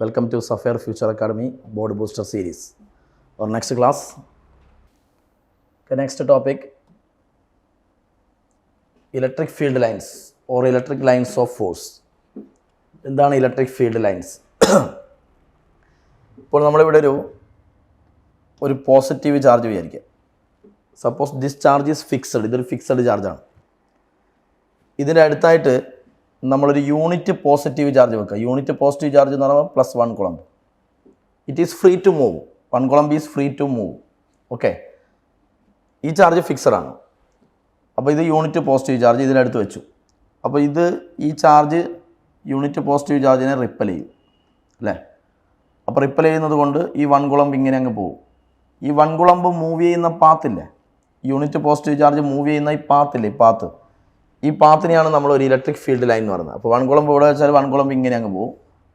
Welcome to Sapphire Future Academy Board Booster Series. Our next class, the next topic, electric field lines or electric lines of force. എന്താണ് electric field lines? ഇപ്പോൾ നമ്മളിവിടെ ഒരു positive charge വിചാരിക്കുക. Suppose this charge is fixed, ഇതൊരു fixed ചാർജാണ്. ഇതിൻ്റെ അടുത്തായിട്ട് നമ്മളൊരു യൂണിറ്റ് പോസിറ്റീവ് ചാർജ് വെക്കുക. യൂണിറ്റ് പോസിറ്റീവ് ചാർജ് എന്ന് പറയുമ്പോൾ +1 coulomb. It is free to move. 1 coulomb is free to move. Okay, ഈ ചാർജ് ഫിക്സഡാണ്. അപ്പോൾ ഇത് യൂണിറ്റ് പോസിറ്റീവ് ചാർജ് ഇതിനടുത്ത് വെച്ചു. അപ്പോൾ ഈ ചാർജ് യൂണിറ്റ് പോസിറ്റീവ് ചാർജിനെ റിപ്പൽ ചെയ്യും അല്ലേ? അപ്പോൾ റിപ്പൽ ചെയ്യുന്നത് കൊണ്ട് ഈ 1 കുളമ്പ് ഇങ്ങനെ അങ്ങ് പോകും. ഈ 1 കുളമ്പ് മൂവ് ചെയ്യുന്ന പാത്തില്ലേ, യൂണിറ്റ് പോസിറ്റീവ് ചാർജ് മൂവ് ചെയ്യുന്ന ഈ പാത്തില്ലേ, ഈ പാത്തിനെയാണ് നമ്മൾ ഒരു ഇലക്ട്രിക് ഫീൽഡ് ലൈൻ എന്ന് പറയുന്നത്. അപ്പോൾ 1 കുളമ്പ് ഇവിടെ വെച്ചാൽ 1 കുളമ്പ് ഇങ്ങനെ അങ്ങ് പോകും.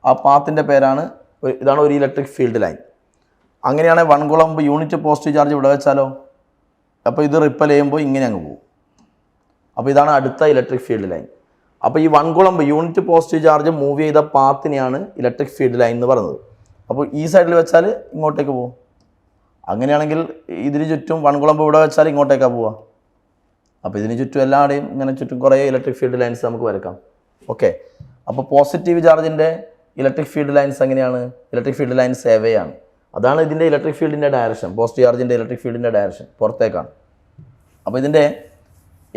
ആ പാത്തിൻ്റെ പേരാണ്, ഇതാണ് ഒരു ഇലക്ട്രിക് ഫീൽഡ് ലൈൻ. അങ്ങനെയാണെങ്കിൽ 1 കുളമ്പ് യൂണിറ്റ് പോസിറ്റീവ് ചാർജ് ഇവിടെ വെച്ചാലോ, അപ്പോൾ ഇത് റിപ്പൽ ചെയ്യുമ്പോൾ ഇങ്ങനെ അങ്ങ് പോകും. അപ്പോൾ ഇതാണ് അടുത്ത ഇലക്ട്രിക് ഫീൽഡ് ലൈൻ. അപ്പോൾ ഈ 1 കുളമ്പ് യൂണിറ്റ് പോസിറ്റീവ് ചാർജ് മൂവ് ചെയ്ത പാത്തിനെയാണ് ഇലക്ട്രിക് ഫീൽഡ് ലൈൻ എന്ന് പറയുന്നത്. അപ്പോൾ ഈ സൈഡിൽ വെച്ചാൽ ഇങ്ങോട്ടേക്ക് പോകും. അങ്ങനെയാണെങ്കിൽ ഇതിന് ചുറ്റും 1 കുളമ്പ് ഇവിടെ വെച്ചാൽ ഇങ്ങോട്ടേക്കാണ് പോവുക. അപ്പോൾ ഇതിന് ചുറ്റും എല്ലാവരുടെയും ഇങ്ങനെ ചുറ്റും കുറേ ഇലക്ട്രിക് ഫീൽഡ് ലൈൻസ് നമുക്ക് വരക്കാം. ഓക്കെ, അപ്പോൾ പോസിറ്റീവ് ചാർജിൻ്റെ ഇലക്ട്രിക് ഫീൽഡ് ലൈൻസ് എങ്ങനെയാണ്? ഇലക്ട്രിക് ഫീൽഡ് ലൈൻസ് എവേ ആണ്. അതാണ് ഇതിൻ്റെ ഇലക്ട്രിക് ഫീൽഡിൻ്റെ ഡയറക്ഷൻ. പോസിറ്റീവ് ചാർജിൻ്റെ ഇലക്ട്രിക് ഫീൽഡിൻ്റെ ഡയറക്ഷൻ പുറത്തേക്കാണ്. അപ്പോൾ ഇതിൻ്റെ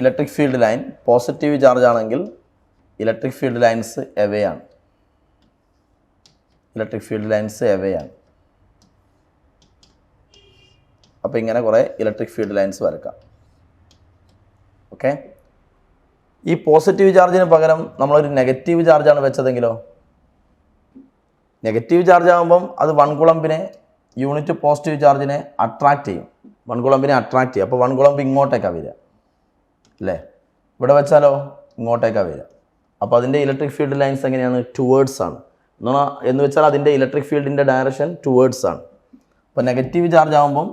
electric field line positive charge ആണെങ്കിൽ ഇലക്ട്രിക് ഫീൽഡ് ലൈൻസ് എവേ ആണ്. ഇലക്ട്രിക് ഫീൽഡ് ലൈൻസ് എവേ ആണ്. അപ്പോൾ ഇങ്ങനെ കുറേ ഇലക്ട്രിക് ഫീൽഡ് ലൈൻസ് വരക്കാം. ഓക്കെ, ഈ പോസിറ്റീവ് ചാർജിന് പകരം നമ്മളൊരു നെഗറ്റീവ് ചാർജാണ് വെച്ചതെങ്കിലോ, നെഗറ്റീവ് ചാർജ് ആകുമ്പം അത് 1 കുളമ്പിനെ യൂണിറ്റ് പോസിറ്റീവ് ചാർജിനെ അട്രാക്റ്റ് ചെയ്യും. 1 കുളമ്പിനെ അട്രാക്റ്റ് ചെയ്യും. അപ്പോൾ 1 കുളമ്പ് ഇങ്ങോട്ടേക്കാണ് വരിക അല്ലേ? ഇവിടെ വെച്ചാലോ ഇങ്ങോട്ടേക്കാണ് വരിക. അപ്പോൾ അതിൻ്റെ ഇലക്ട്രിക് ഫീൽഡ് ലൈൻസ് എങ്ങനെയാണ്? ടുവേർഡ്സ് ആണ്. എന്ന് വെച്ചാൽ അതിൻ്റെ ഇലക്ട്രിക് ഫീൽഡിൻ്റെ ഡയറക്ഷൻ ടുവേർഡ്സ് ആണ്. അപ്പോൾ നെഗറ്റീവ് ചാർജ് ആകുമ്പം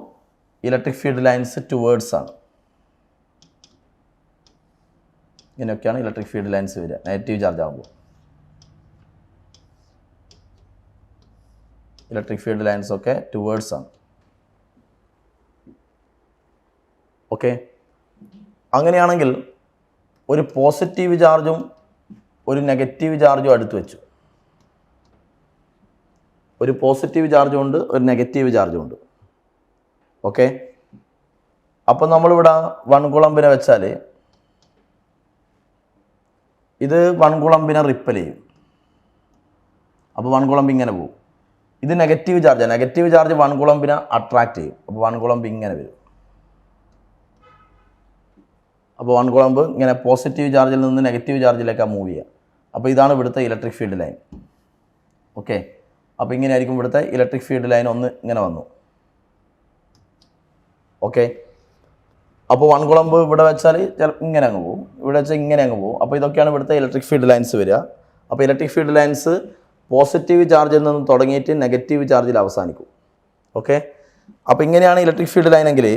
ഇലക്ട്രിക് ഫീൽഡ് ലൈൻസ് ടുവേർഡ്സ് ആണ്. ഇങ്ങനെയൊക്കെയാണ് ഇലക്ട്രിക് ഫീൽഡ് ലൈൻസ് വരിക നെഗറ്റീവ് ചാർജ് ആകുമ്പോൾ. ഇലക്ട്രിക് ഫീൽഡ് ലൈൻസ് ഒക്കെ ടുവേർഡ്സ് ആണ്. ഓക്കെ, അങ്ങനെയാണെങ്കിൽ ഒരു പോസിറ്റീവ് ചാർജും ഒരു നെഗറ്റീവ് ചാർജും അടുത്ത് വെച്ചു. ഒരു പോസിറ്റീവ് ചാർജും ഉണ്ട്, ഒരു നെഗറ്റീവ് ചാർജും ഉണ്ട്. ഓക്കെ, അപ്പം നമ്മളിവിടെ 1 കുളമ്പിനെ വെച്ചാൽ ഇത് 1 കുളമ്പിനെ റിപ്പൽ ചെയ്യും. അപ്പോൾ 1 കുളമ്പ് ഇങ്ങനെ പോകും. ഇത് നെഗറ്റീവ് ചാർജാണ്. നെഗറ്റീവ് ചാർജ് 1 കുളമ്പിനെ അട്രാക്റ്റ് ചെയ്യും. അപ്പോൾ 1 കുളമ്പ് ഇങ്ങനെ വരും. അപ്പോൾ 1 കുളമ്പ് ഇങ്ങനെ പോസിറ്റീവ് ചാർജിൽ നിന്ന് നെഗറ്റീവ് ചാർജിലേക്കാണ് മൂവ് ചെയ്യുക. അപ്പോൾ ഇതാണ് ഇവിടുത്തെ ഇലക്ട്രിക് ഫീൽഡ് ലൈൻ. ഓക്കെ, അപ്പോൾ ഇങ്ങനെ ആയിരിക്കും ഇവിടുത്തെ ഇലക്ട്രിക് ഫീൽഡ് ലൈൻ. ഒന്ന് ഇങ്ങനെ വന്നു. ഓക്കെ, അപ്പോൾ 1 കുളമ്പ് ഇവിടെ വെച്ചാൽ ഇങ്ങനെ അങ്ങ് പോകും, ഇവിടെ വെച്ചാൽ ഇങ്ങനെ അങ്ങ് പോകും. അപ്പോൾ ഇതൊക്കെയാണ് ഇവിടുത്തെ ഇലക്ട്രിക് ഫീൽഡ് ലൈൻസ് വരിക. അപ്പോൾ ഇലക്ട്രിക് ഫീൽഡ് ലൈൻസ് പോസിറ്റീവ് ചാർജിൽ നിന്ന് തുടങ്ങിയിട്ട് നെഗറ്റീവ് ചാർജിൽ അവസാനിക്കും. ഓക്കെ, അപ്പോൾ ഇങ്ങനെയാണ് ഇലക്ട്രിക് ഫീൽഡ് ലൈൻ എങ്കിൽ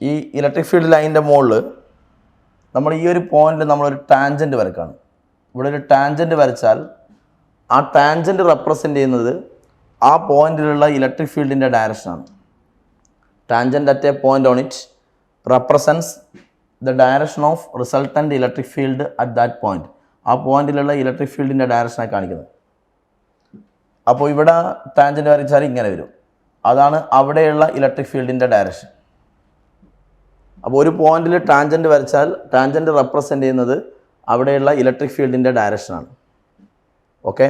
ഈ ഇലക്ട്രിക് ഫീൽഡ് ലൈനിൻ്റെ മുകളിൽ നമ്മൾ ഈ ഒരു പോയിന്റിൽ നമ്മളൊരു ടാൻജൻറ്റ് വരക്കാണ്. ഇവിടെ ഒരു ടാൻജൻറ്റ് വരച്ചാൽ ആ ടാൻജൻറ്റ് റെപ്രസെൻ്റ് ചെയ്യുന്നത് ആ പോയിന്റിലുള്ള ഇലക്ട്രിക് ഫീൽഡിൻ്റെ ഡയറക്ഷനാണ്. Tangent at a point on it represents the direction of resultant electric field at that point. ആ പോയിന്റിലുള്ള ഇലക്ട്രിക് ഫീൽഡിൻ്റെ ഡയറക്ഷനാണ് കാണിക്കുന്നത്. അപ്പോൾ ഇവിടെ ടാൻജൻറ്റ് വരച്ചാൽ ഇങ്ങനെ വരും. അതാണ് അവിടെയുള്ള ഇലക്ട്രിക് ഫീൽഡിൻ്റെ ഡയറക്ഷൻ. അപ്പോൾ ഒരു പോയിന്റിൽ ടാൻജൻറ്റ് വരച്ചാൽ ടാൻജൻറ്റ് റെപ്രസെൻ്റ് ചെയ്യുന്നത് അവിടെയുള്ള ഇലക്ട്രിക് ഫീൽഡിൻ്റെ ഡയറക്ഷനാണ്. ഓക്കെ,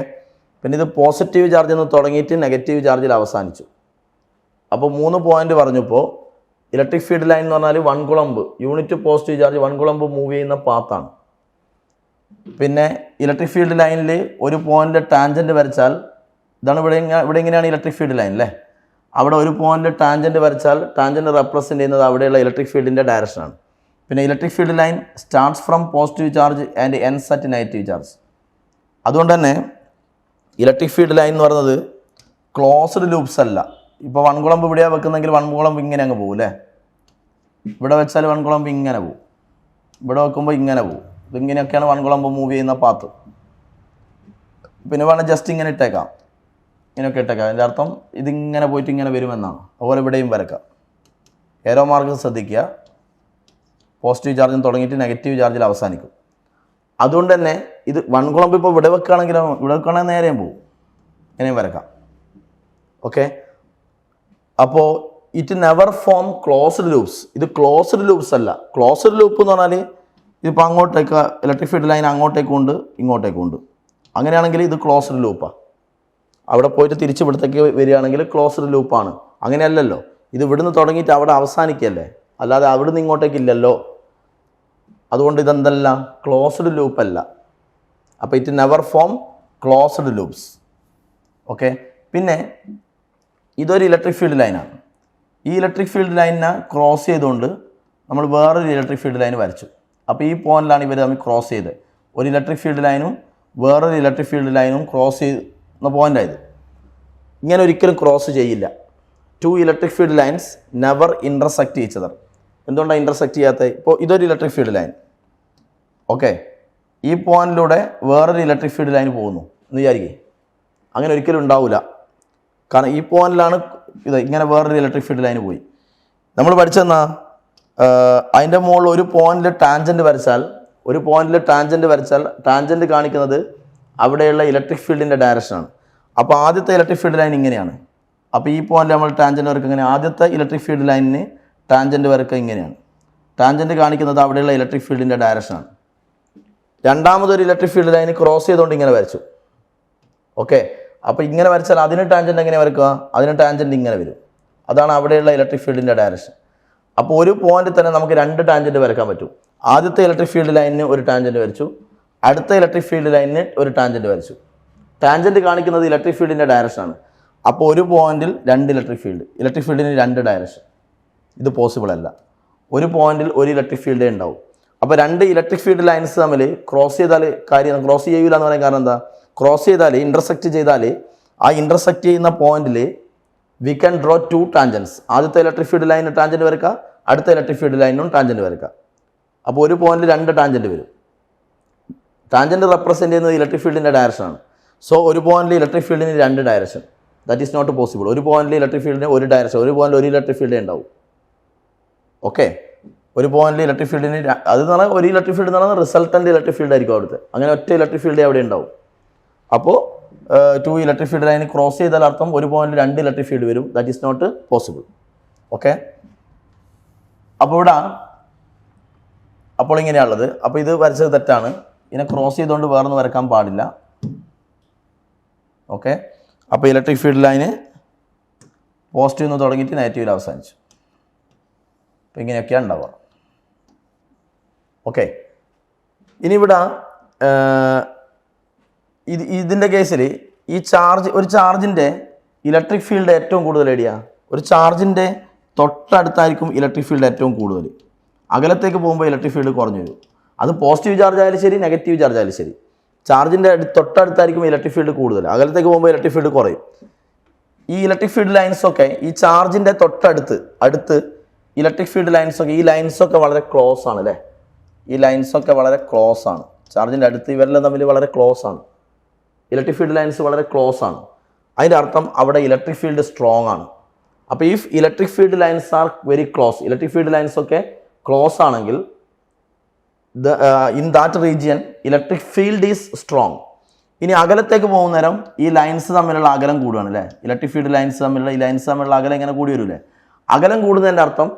പിന്നെ ഇത് പോസിറ്റീവ് ചാർജിൽ നിന്ന് തുടങ്ങിയിട്ട് നെഗറ്റീവ് ചാർജിൽ അവസാനിച്ചു. അപ്പോൾ 3 പോയിന്റ് പറഞ്ഞപ്പോൾ ഇലക്ട്രിക് ഫീൽഡ് ലൈൻ എന്ന് പറഞ്ഞാൽ 1 കുളമ്പ് യൂണിറ്റ് പോസിറ്റീവ് ചാർജ് 1 കുളമ്പ് മൂവ് ചെയ്യുന്ന പാത്താണ്. പിന്നെ ഇലക്ട്രിക് ഫീൽഡ് ലൈനിൽ ഒരു പോയിന്റിൽ ടാൻജൻറ്റ് വരച്ചാൽ ഇതാണ് ഇവിടെ ഇങ്ങനെയാണ് ഇലക്ട്രിക് ഫീൽഡ് ലൈൻ അല്ലേ? അവിടെ ഒരു പോയിന്റിൽ ടാൻജൻറ്റ് വരച്ചാൽ ടാൻജൻറ്റ് റെപ്രസെൻ്റ് ചെയ്യുന്നത് അവിടെയുള്ള ഇലക്ട്രിക് ഫീൽഡിൻ്റെ ഡയറക്ഷനാണ്. പിന്നെ electric field line starts from positive charge and ends at negative charge. അതുകൊണ്ട് തന്നെ ഇലക്ട്രിക് ഫീൽഡ് ലൈൻ എന്ന് പറയുന്നത് ക്ലോസ്ഡ് ലൂപ്സ് അല്ല. ഇപ്പോൾ 1 കുളമ്പ് ഇവിടെയാണ് വെക്കുന്നെങ്കിൽ 1 കുളമ്പ് ഇങ്ങനെ അങ്ങ് പോകും അല്ലേ? ഇവിടെ വെച്ചാൽ 1 കുളമ്പ് ഇങ്ങനെ പോകും, ഇവിടെ വെക്കുമ്പോൾ ഇങ്ങനെ പോകും. ഇതിങ്ങനെയൊക്കെയാണ് 1 കുളമ്പ് മൂവ് ചെയ്യുന്ന പാത്ത്. പിന്നെ വേണം ജസ്റ്റ് ഇങ്ങനെ ഇട്ടേക്കാം. ഇങ്ങനെയൊക്കെ ഇട്ടേക്കാം. അതിൻ്റെ അർത്ഥം ഇതിങ്ങനെ പോയിട്ട് ഇങ്ങനെ വരുമെന്നാണ്. അതുപോലെ ഇവിടെയും വരക്കാം. ഏരോ മാർക്ക് ശ്രദ്ധിക്കുക, പോസിറ്റീവ് ചാർജിൽ തുടങ്ങിയിട്ട് നെഗറ്റീവ് ചാർജിൽ അവസാനിക്കും. അതുകൊണ്ട് തന്നെ ഇത് 1 കുളമ്പ് ഇപ്പോൾ ഇവിടെ വെക്കുകയാണെങ്കിലോ, ഇവിടെ വെക്കുകയാണെങ്കിൽ നേരെയും പോകും, ഇങ്ങനെയും വരക്കാം. ഓക്കെ, അപ്പോൾ it never form closed loops. ഇത് ക്ലോസ്ഡ് ലൂപ്സ് അല്ല. ക്ലോസ്ഡ് ലൂപ്പ് എന്ന് പറഞ്ഞാൽ ഇതിപ്പോൾ അങ്ങോട്ടേക്ക് ഇലക്ട്രിക് ഫീൽഡ് ലൈൻ അങ്ങോട്ടേക്കും ഉണ്ട് ഇങ്ങോട്ടേക്കും ഉണ്ട്. അങ്ങനെയാണെങ്കിൽ ഇത് ക്ലോസ്ഡ് ലൂപ്പാണ്. അവിടെ പോയിട്ട് തിരിച്ച് ഇവിടത്തേക്ക് വരികയാണെങ്കിൽ ക്ലോസ്ഡ് ലൂപ്പാണ്. അങ്ങനെയല്ലല്ലോ, ഇത് ഇവിടുന്ന് തുടങ്ങിയിട്ട് അവിടെ അവസാനിക്കല്ലേ, അല്ലാതെ അവിടുന്ന് ഇങ്ങോട്ടേക്കില്ലല്ലോ. അതുകൊണ്ട് ഇതെന്തല്ല, ക്ലോസ്ഡ് ലൂപ്പല്ല. അപ്പോൾ it never form closed loops. Okay, പിന്നെ ഇതൊരു ഇലക്ട്രിക് ഫീൽഡ് ലൈനാണ്. ഈ ഇലക്ട്രിക് ഫീൽഡ് ലൈനിനെ ക്രോസ് ചെയ്തുകൊണ്ട് നമ്മൾ വേറൊരു ഇലക്ട്രിക് ഫീൽഡ് ലൈൻ വരച്ചു. അപ്പോൾ ഈ പോയിന്റിലാണ് ഇവർ തമ്മിൽ ക്രോസ് ചെയ്ത്. ഒരു ഇലക്ട്രിക് ഫീൽഡ് ലൈനും വേറൊരു ഇലക്ട്രിക് ഫീൽഡ് ലൈനും ക്രോസ് ചെയ്യുന്ന പോയിൻ്റായത്. ഇങ്ങനെ ഒരിക്കലും ക്രോസ് ചെയ്യില്ല. 2 electric field lines never intersect each other. എന്തുകൊണ്ടാണ് ഇൻ്റർസെക്റ്റ് ചെയ്യാത്തത്? ഇപ്പോൾ ഇതൊരു ഇലക്ട്രിക് ഫീൽഡ് ലൈൻ. ഓക്കെ, ഈ പോയിന്റിലൂടെ വേറൊരു ഇലക്ട്രിക് ഫീൽഡ് ലൈൻ പോകുന്നു എന്ന് വിചാരിക്കുക. അങ്ങനെ ഒരിക്കലും ഉണ്ടാവില്ല. കാരണം ഈ പോയിന്റിലാണ് ഇത് ഇങ്ങനെ വേറൊരു ഇലക്ട്രിക് ഫീൽഡ് ലൈൻ പോയി. നമ്മൾ പഠിച്ചെന്നാ അതിൻ്റെ മുകളിൽ ഒരു പോയിന്റിൽ ടാൻജൻറ്റ് വരച്ചാൽ, ടാൻജൻറ്റ് കാണിക്കുന്നത് അവിടെയുള്ള ഇലക്ട്രിക് ഫീൽഡിൻ്റെ ഡയറക്ഷനാണ്. അപ്പോൾ ആദ്യത്തെ ഇലക്ട്രിക് ഫീൽഡ് ലൈൻ ഇങ്ങനെയാണ്. അപ്പോൾ ഈ പോയിന്റിൽ നമ്മൾ ടാൻജൻറ്റ് വരക്കുക ഇങ്ങനെ. ആദ്യത്തെ ഇലക്ട്രിക് ഫീൽഡ് ലൈനിന് ടാൻജൻറ്റ് വരക്കുക ഇങ്ങനെയാണ്. ടാൻജൻറ്റ് കാണിക്കുന്നത് അവിടെയുള്ള ഇലക്ട്രിക് ഫീൽഡിൻ്റെ ഡയറക്ഷനാണ്. രണ്ടാമതൊരു ഇലക്ട്രിക് ഫീൽഡ് ലൈൻ ക്രോസ് ചെയ്തുകൊണ്ട് ഇങ്ങനെ വരച്ചു. ഓക്കെ, അപ്പോൾ ഇങ്ങനെ വരച്ചാൽ അതിന് ടാൻജൻറ്റ് എങ്ങനെ വരക്കുക? അതിന് ടാൻജൻറ്റ് ഇങ്ങനെ വരും. അതാണ് അവിടെയുള്ള ഇലക്ട്രിക് ഫീൽഡിൻ്റെ ഡയറക്ഷൻ. അപ്പോൾ ഒരു പോയിന്റിൽ തന്നെ നമുക്ക് 2 ടാൻജൻറ്റ് വരക്കാൻ പറ്റും. ആദ്യത്തെ ഇലക്ട്രിക് ഫീൽഡ് ലൈനിന് ഒരു ടാൻജൻറ്റ് വരച്ചു, അടുത്ത ഇലക്ട്രിക് ഫീൽഡ് ലൈനിന് ഒരു ടാൻജൻറ്റ് വരച്ചു. ടാൻജൻറ്റ് കാണിക്കുന്നത് ഇലക്ട്രിക് ഫീൽഡിൻ്റെ ഡയറക്ഷനാണ്. അപ്പോൾ ഒരു പോയിന്റിൽ 2 ഇലക്ട്രിക് ഫീൽഡിന് 2 ഡയറക്ഷൻ. ഇത് പോസിബിൾ അല്ല. ഒരു പോയിന്റിൽ ഒരു ഇലക്ട്രിക് ഫീൽഡേ ഉണ്ടാവും. അപ്പോൾ 2 ഇലക്ട്രിക് ഫീൽഡ് ലൈൻസ് തമ്മിൽ ക്രോസ് ചെയ്താൽ ക്രോസ് ചെയ്യൂല എന്ന് പറയാൻ കാരണം എന്താ? ക്രോസ് ചെയ്താൽ, ഇൻ്റർസെക്റ്റ് ചെയ്താൽ, ആ ഇൻ്റർസെക്റ്റ് ചെയ്യുന്ന പോയിന്റിൽ വി ക്യാൻ ഡ്രോ 2 ടാൻജൻസ്. ആദ്യത്തെ ഇലക്ട്രിക് ഫീൽഡ് ലൈനിന് ടാൻജൻറ്റ് വരക്കുക, അടുത്ത ഇലക്ട്രിക് ഫീൽഡ് ലൈനിനും ടാൻജൻറ്റ് വരക്കുക. അപ്പോൾ ഒരു പോയിന്റിൽ 2 ടാൻജൻറ്റ് വരും. ടാൻജൻറ്റ് റെപ്രസെൻറ്റ് ചെയ്യുന്നത് ഇലക്ട്രിക് ഫീൽഡിൻ്റെ ഡയറക്ഷനാണ്. സോ ഒരു പോയിന്റിൽ ഇലക്ട്രിക് ഫീൽഡിന് 2 ഡയറക്ഷൻ. That is not possible. ഒരു പോയിന്റിൽ ഇലക്ട്രിക് ഫീൽഡിന് ഒരു ഡയറക്ഷൻ, ഒരു പോയിന്റിൽ ഒരു ഇലക്ട്രിക് ഫീൽഡേ ഉണ്ടാവും. ഓക്കെ, ഒരു പോയിന്റിൽ ഇലക്ട്രിക് ഫീൽഡിന് അത് എന്ന് പറഞ്ഞാൽ ഒരു ഇലക്ട്രിക് ഫീൽഡ് എന്ന് പറഞ്ഞാൽ റിസൾട്ടൻ്റ് ഇലക്ട്രിക് ഫീൽഡ് ആയിരിക്കും അവിടുത്തെ. അങ്ങനെ ഒറ്റ ഇലക്ട്രിക് ഫീൽഡേ അവിടെ ഉണ്ടാവും. അപ്പോൾ 2 ഇലക്ട്രിക് ഫീൽഡ് ലൈൻ ക്രോസ് ചെയ്താൽ അർത്ഥം ഒരു പോയിന്റിൽ 2 ഇലക്ട്രിക് ഫീൽഡ് വരും. That is not possible. Okay, അപ്പോൾ അപ്പോൾ ഇങ്ങനെയാണുള്ളത്. അപ്പോൾ ഇത് വരച്ചത് തെറ്റാണ്. ഇതിനെ ക്രോസ് ചെയ്തുകൊണ്ട് വേറൊന്നും വരക്കാൻ പാടില്ല. ഓക്കെ, അപ്പോൾ ഇലക്ട്രിക് ഫീൽഡ് ലൈന് പോസിറ്റീവ് നിന്ന് തുടങ്ങിയിട്ട് നെഗറ്റീവിൽ അവസാനിച്ചു. അപ്പോൾ ഇങ്ങനെയൊക്കെയാണ് ഉണ്ടാവുക. ഓക്കെ, ഇനി ഇവിടെ ഇതിൻ്റെ കേസിൽ ഒരു ചാർജിൻ്റെ ഇലക്ട്രിക് ഫീൽഡ് ഏറ്റവും കൂടുതൽ എവിടെയാണ്? ഒരു ചാർജിൻ്റെ തൊട്ടടുത്തായിരിക്കും ഇലക്ട്രിക് ഫീൽഡ് ഏറ്റവും കൂടുതൽ. അകലത്തേക്ക് പോകുമ്പോൾ ഇലക്ട്രിക് ഫീൽഡ് കുറഞ്ഞു വരും. അത് പോസിറ്റീവ് ചാർജ് ആയാലും ശരി, നെഗറ്റീവ് ചാർജ് ആയാലും ശരി, ചാർജിൻ്റെ തൊട്ടടുത്തായിരിക്കും ഇലക്ട്രിക് ഫീൽഡ് കൂടുതൽ. അകലത്തേക്ക് പോകുമ്പോൾ ഇലക്ട്രിക് ഫീൽഡ് കുറയും. ഈ ഇലക്ട്രിക് ഫീൽഡ് ലൈൻസൊക്കെ ഈ ചാർജിൻ്റെ അടുത്ത് ഇലക്ട്രിക് ഫീൽഡ് ലൈൻസൊക്കെ, ഈ ലൈൻസൊക്കെ വളരെ ക്ലോസ് ആണ് അല്ലേ? ഈ ലൈൻസൊക്കെ വളരെ ക്ലോസ് ആണ്. ചാർജിൻ്റെ അടുത്ത് ഇവരെല്ലാം തമ്മിൽ വളരെ ക്ലോസ് ആണ്. ഇലക്ട്രിക് ഫീൽഡ് ലൈൻസ് വളരെ ക്ലോസ് ആണ്. അതിൻ്റെ അർത്ഥം അവിടെ ഇലക്ട്രിക് ഫീൽഡ് സ്ട്രോങ് ആണ്. അപ്പോൾ if electric field lines are very close, electric field ലൈൻസൊക്കെ ക്ലോസ് ആണെങ്കിൽ in that region electric field is strong. ഇനി അകലത്തേക്ക് പോകുന്ന നേരം ഈ ലൈൻസ് തമ്മിലുള്ള അകലം കൂടുകയാണ് അല്ലേ? ഇലക്ട്രിക് ഫീൽഡ് ലൈൻസ് തമ്മിലുള്ള അകലം ഇങ്ങനെ കൂടി വരില്ലേ? അകലം കൂടുന്നതിൻ്റെ അർത്ഥം,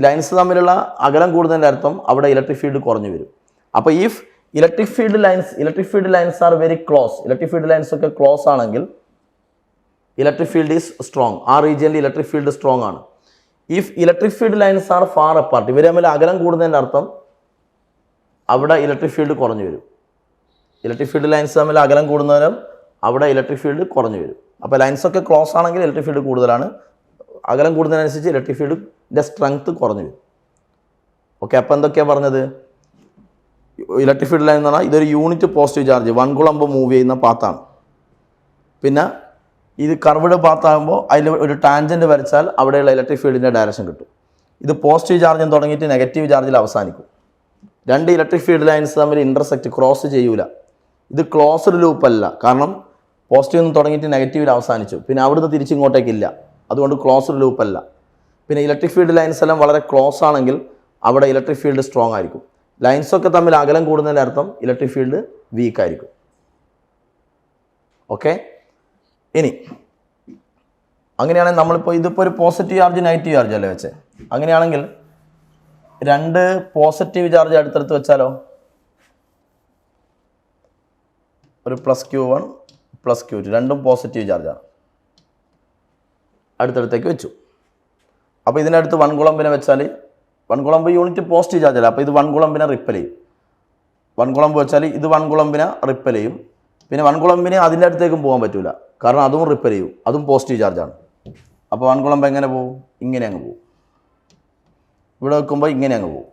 ലൈൻസ് തമ്മിലുള്ള അകലം കൂടുന്നതിൻ്റെ അർത്ഥം അവിടെ ഇലക്ട്രിക് ഫീൽഡ് കുറഞ്ഞു വരും. അപ്പോൾ if electric field lines are very close, electric field lines ഒക്കെ ക്ലോസ് ആണെങ്കിൽ ഇലക്ട്രിക് ഫീൽഡ് ഈസ് സ്ട്രോങ്. ആ റീജിയനിൽ ഇലക്ട്രിക് ഫീൽഡ് സ്ട്രോങ് ആണ്. If electric field lines are far apart, ഇവർ തമ്മിൽ അകലം കൂടുന്നതിൻ്റെ അർത്ഥം അവിടെ ഇലക്ട്രിക് ഫീൽഡ് കുറഞ്ഞു വരും. ഇലക്ട്രിക് ഫീൽഡ് ലൈൻസ് തമ്മിൽ അകലം കൂടുന്നവരും അവിടെ ഇലക്ട്രിക് ഫീൽഡ് കുറഞ്ഞു വരും. അപ്പോൾ ലൈൻസൊക്കെ ക്ലോസ് ആണെങ്കിൽ ഇലക്ട്രിക് ഫീൽഡ് കൂടുതലാണ്. അകലം കൂടുന്നതിനനുസരിച്ച് ഇലക്ട്രിക് ഫീൽഡിൻ്റെ സ്ട്രെങ്ത് കുറഞ്ഞു വരും. ഓക്കെ, അപ്പോൾ എന്തൊക്കെയാണ് പറഞ്ഞത്? ഇലക്ട്രിക് ഫീൽഡ് ലൈൻ എന്ന് പറഞ്ഞാൽ ഇതൊരു യൂണിറ്റ് പോസിറ്റീവ് ചാർജ് 1 കുളമ്പ് മൂവ് ചെയ്യുന്ന പാത്താണ്. പിന്നെ ഇത് കർവ്ഡ് പാത്താകുമ്പോൾ അതിൽ ഒരു ടാൻജൻറ്റ് വരച്ചാൽ അവിടെയുള്ള ഇലക്ട്രിക് ഫീൽഡിൻ്റെ ഡയറക്ഷൻ കിട്ടും. ഇത് പോസിറ്റീവ് ചാർജിൽ തുടങ്ങിയിട്ട് നെഗറ്റീവ് ചാർജിൽ അവസാനിക്കും. 2 ഇലക്ട്രിക് ഫീൽഡ് ലൈൻസ് തമ്മിൽ ഇൻ്റർസെക്റ്റ് ക്രോസ് ചെയ്യൂല. ഇത് ക്ലോസ്ഡ് ലൂപ്പ് അല്ല. കാരണം പോസിറ്റീവ് നിന്ന് തുടങ്ങിയിട്ട് നെഗറ്റീവിൽ അവസാനിച്ചു. പിന്നെ അവിടുന്ന് തിരിച്ചിങ്ങോട്ടേക്കില്ല, അതുകൊണ്ട് ക്ലോസ്ഡ് ലൂപ്പ് അല്ല. പിന്നെ ഇലക്ട്രിക് ഫീൽഡ് ലൈൻസ് എല്ലാം വളരെ ക്ലോസ് ആണെങ്കിൽ അവിടെ ഇലക്ട്രിക് ഫീൽഡ് സ്ട്രോങ് ആയിരിക്കും. ലൈൻസൊക്കെ തമ്മിൽ അകലം കൂടുന്നതിൻ്റെ അർത്ഥം ഇലക്ട്രിക് ഫീൽഡ് വീക്ക് ആയിരിക്കും. ഓക്കെ, ഇനി അങ്ങനെയാണെങ്കിൽ നമ്മളിപ്പോൾ ഇതിപ്പോൾ ഒരു പോസിറ്റീവ് ചാർജ് നെഗറ്റീവ് ചാർജ് അല്ലേ വെച്ചേ. അങ്ങനെയാണെങ്കിൽ രണ്ട് പോസിറ്റീവ് ചാർജ് അടുത്തടുത്ത് വെച്ചാലോ, ഒരു +Q1 +Q2 രണ്ടും പോസിറ്റീവ് ചാർജാണ്, അടുത്തടുത്തേക്ക് വെച്ചു. അപ്പോൾ ഇതിനടുത്ത് 1 കുളമ്പിനെ വെച്ചാൽ 1 കുളമ്പ് യൂണിറ്റ് പോസിറ്റീവ് ചാർജ് അല്ല, അപ്പോൾ ഇത് 1 കുളമ്പിനെ റിപ്പൽ ചെയ്യും. 1 കുളമ്പ് വെച്ചാൽ ഇത് 1 കുളമ്പിനെ റിപ്പൽ ചെയ്യും. പിന്നെ 1 കുളമ്പിന് അതിൻ്റെ അടുത്തേക്കും പോകാൻ പറ്റില്ല, കാരണം അതും റിപ്പൽ ചെയ്യും, അതും പോസിറ്റീവ് ചാർജാണ്. അപ്പോൾ 1 കുളമ്പ് എങ്ങനെ പോകും? ഇങ്ങനെ അങ്ങ് പോകും. ഇവിടെ വെക്കുമ്പോൾ ഇങ്ങനെ അങ്ങ് പോകും.